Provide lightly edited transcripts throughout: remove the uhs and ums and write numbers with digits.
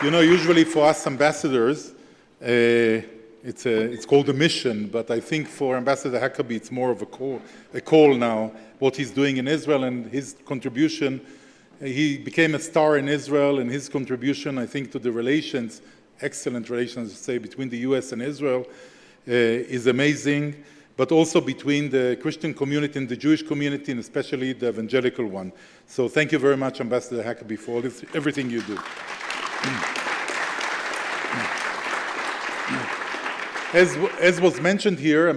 You know, usually for us ambassadors, it's called a mission, but I think for Ambassador Huckabee, it's more of a call now, what he's doing in Israel and his contribution. He became a star in Israel, and his contribution, I think, to the relations, excellent relations, say, between the US and Israel, is amazing, but also between the Christian community and the Jewish community, and especially the evangelical one. So thank you very much, Ambassador Huckabee, for all this, everything you do. As was mentioned here,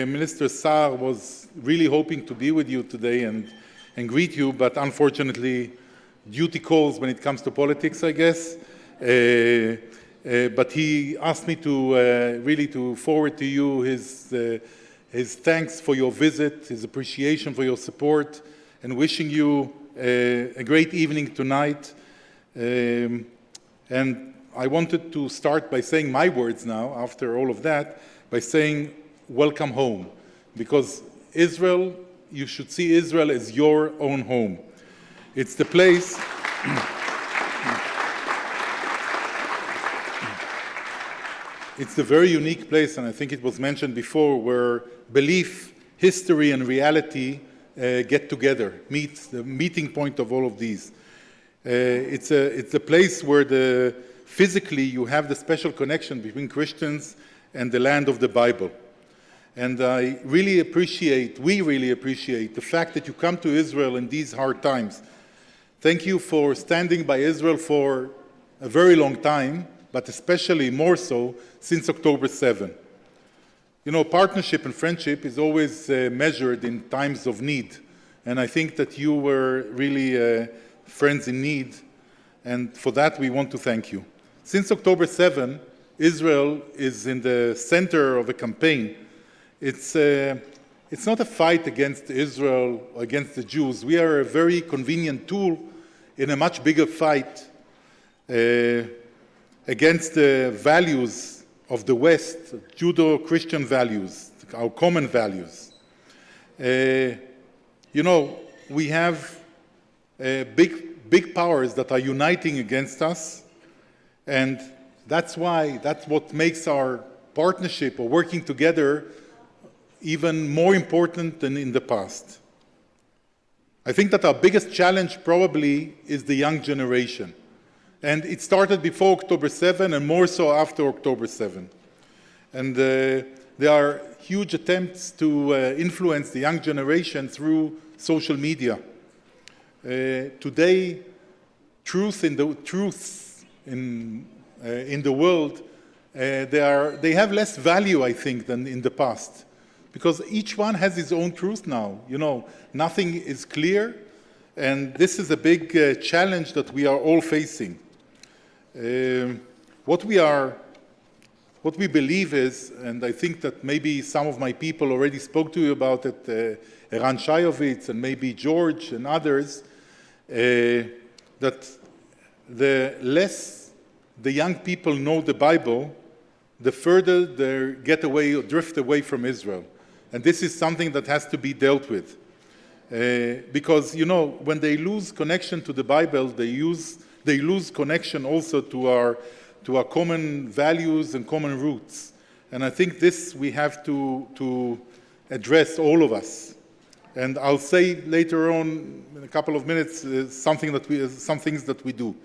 Minister Saar was really hoping to be with you today and greet you, but unfortunately, duty calls when it comes to politics, I guess. But he asked me to really to forward to you his thanks for your visit, his appreciation for your support, and wishing you a great evening tonight. And I wanted to start by saying my words now, after all of that, by saying, welcome home. Because Israel, you should see Israel as your own home. It's the place... It's a very unique place, and I think it was mentioned before, where belief, history, and reality get together, the meeting point of all of these. It's a place where physically you have the special connection between Christians and the land of the Bible. And we really appreciate the fact that you come to Israel in these hard times. Thank you for standing by Israel for a very long time, but especially more so since October 7. You know, partnership and friendship is always measured in times of need. And I think that you were really friends in need. And for that, we want to thank you. Since October 7, Israel is in the center of a campaign. It's not a fight against Israel or against the Jews. We are a very convenient tool in a much bigger fight against the values of the West, Judeo-Christian values, our common values. You know, we have big powers that are uniting against us, and that's what makes our partnership or working together even more important than in the past. I think that our biggest challenge probably is the young generation. And it started before October 7 and more so after October 7. And there are huge attempts to influence the young generation through social media. Today, truth in the world, they have less value, I think, than in the past. Because each one has his own truth now. You know, nothing is clear. And this is a big challenge that we are all facing. What we believe is, and I think that maybe some of my people already spoke to you about it, Eran Shayovitz and maybe George and others, that the less the young people know the Bible, the further they get away or drift away from Israel. And this is something that has to be dealt with. Because, you know, when they lose connection to the Bible, they lose connection also to our common values and common roots. And I think this we have to address, all of us. And I'll say later on, in a couple of minutes, some things that we do.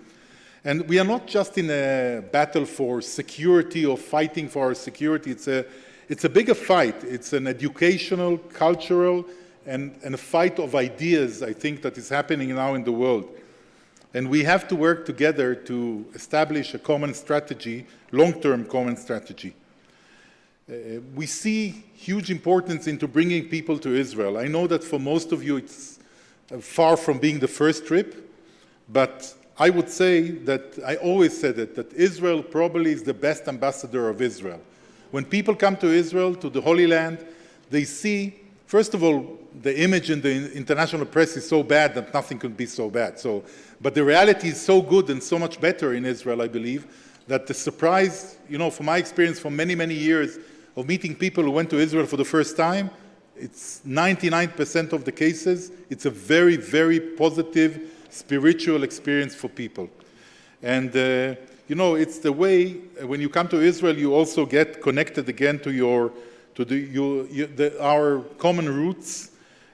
And we are not just in a battle for security or fighting for our security. It's a bigger fight. It's an educational, cultural, and a fight of ideas, I think, that is happening now in the world. And we have to work together to establish a common strategy, long-term common strategy. We see huge importance into bringing people to Israel. I know that for most of you it's far from being the first trip, but I would say that, I always said it, that Israel probably is the best ambassador of Israel. When people come to Israel, to the Holy Land, they see, first of all, the image in the international press is so bad that nothing could be so bad. But the reality is so good and so much better in Israel, I believe, that the surprise, you know, from my experience for many, many years of meeting people who went to Israel for the first time, it's 99% of the cases, it's a very, very positive spiritual experience for people. And it's the way when you come to Israel, you also get connected again to our common roots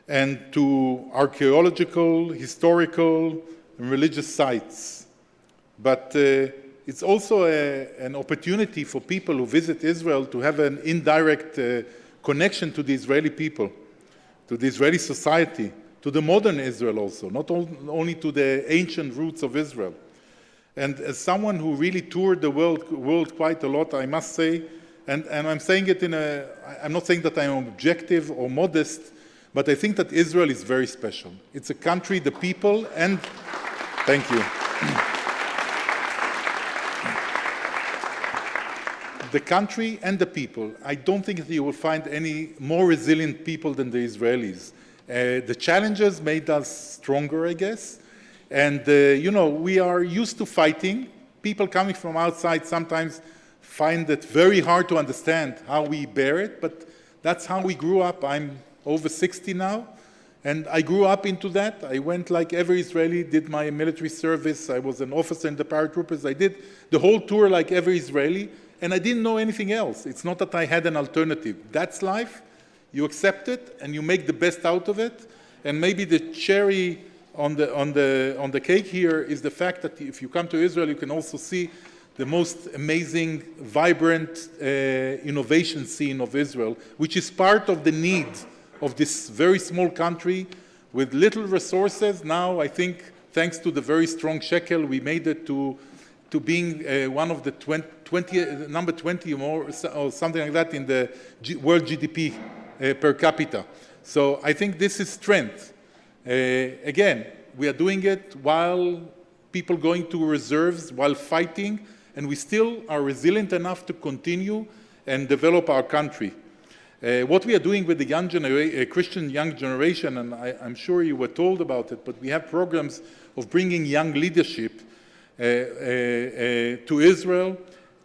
and to archaeological, historical, and religious sites. But it's also an opportunity for people who visit Israel to have an indirect connection to the Israeli people, to the Israeli society, to the modern Israel also, not only to the ancient roots of Israel. And as someone who really toured the world quite a lot, I must say, and I'm saying it I'm not saying that I'm objective or modest, but I think that Israel is very special. It's a country, the people, and thank you. The country and the people. I don't think that you will find any more resilient people than the Israelis. The challenges made us stronger, I guess. And, we are used to fighting. People coming from outside sometimes find it very hard to understand how we bear it, but that's how we grew up. I'm over 60 now, and I grew up into that. I went like every Israeli, did my military service. I was an officer in the paratroopers. I did the whole tour like every Israeli, and I didn't know anything else. It's not that I had an alternative. That's life. You accept it, and you make the best out of it. And maybe the cherry on the cake here is the fact that if you come to Israel, you can also see the most amazing, vibrant innovation scene of Israel, which is part of the need of this very small country with little resources. Now, I think, thanks to the very strong shekel, we made it to being one of the number 20 or something like that in the world GDP per capita. So I think this is strength. Again, we are doing it while people going to reserves, while fighting, and we still are resilient enough to continue and develop our country. What we are doing with the Christian young generation, and I'm sure you were told about it, but we have programs of bringing young leadership to Israel,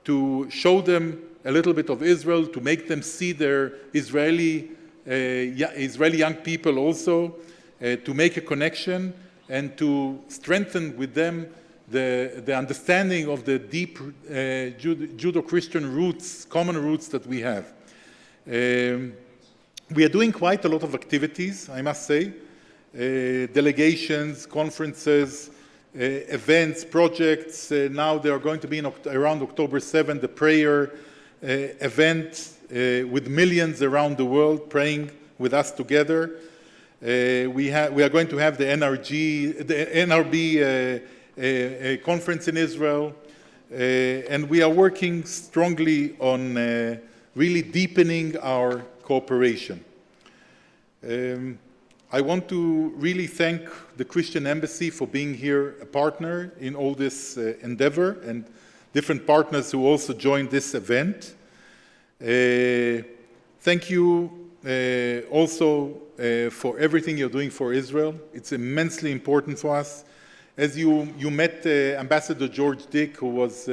to show them a little bit of Israel, to make them see their Israeli young people also, to make a connection and to strengthen with them the understanding of the deep Judeo-Christian roots, common roots that we have. We are doing quite a lot of activities, I must say, delegations, conferences, events, projects. Now they are going to be around October 7th, the prayer event with millions around the world praying with us together. We are going to have the NRB conference in Israel, and we are working strongly on really deepening our cooperation. I want to really thank the Christian Embassy for being here a partner in all this endeavor, and different partners who also joined this event. Thank you also for everything you're doing for Israel. It's immensely important for us. As you met Ambassador George Dick, who was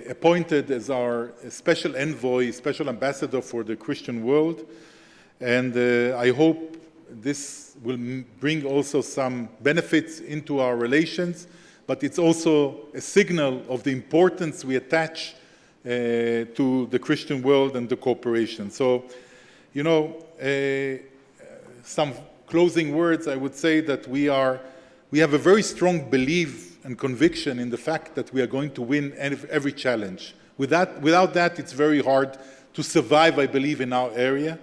appointed as our special envoy, special ambassador for the Christian world. And I hope this will bring also some benefits into our relations, but it's also a signal of the importance we attach to the Christian world and the cooperation. So, some closing words, I would say that we have a very strong belief and conviction in the fact that we are going to win every challenge. Without that, it's very hard to survive, I believe, in our area.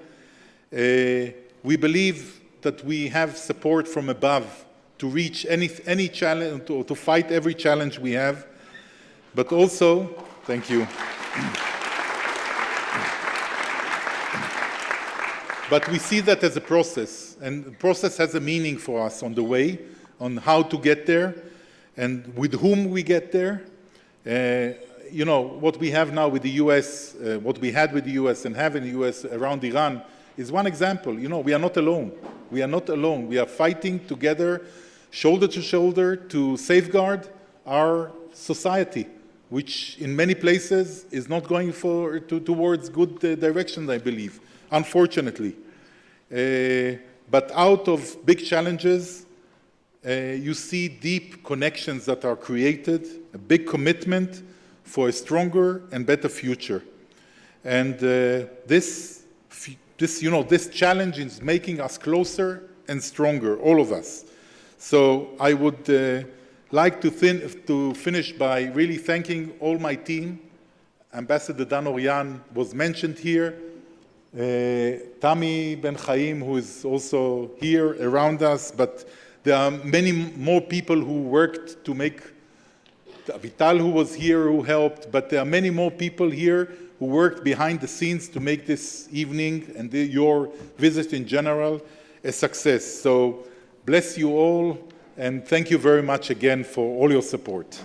We believe that we have support from above to reach any challenge, to fight every challenge we have. But also, thank you. But we see that as a process, and the process has a meaning for us on the way, on how to get there, and with whom we get there. What we have now with the U.S., what we had with the U.S. and have in the U.S. around Iran is one example. We are not alone. We are not alone. We are fighting together, shoulder to shoulder, to safeguard our society, which in many places is not going towards good direction, I believe, unfortunately. But out of big challenges, you see deep connections that are created, a big commitment for a stronger and better future. And this challenge is making us closer and stronger, all of us. So I would like to finish by really thanking all my team. Ambassador Dan Orian was mentioned here. Tami Ben Chaim, who is also here around us, but there are many more people who worked to make, Vital who was here, who helped, but there are many more people here who worked behind the scenes to make this evening and your visit in general a success. So bless you all, and thank you very much again for all your support.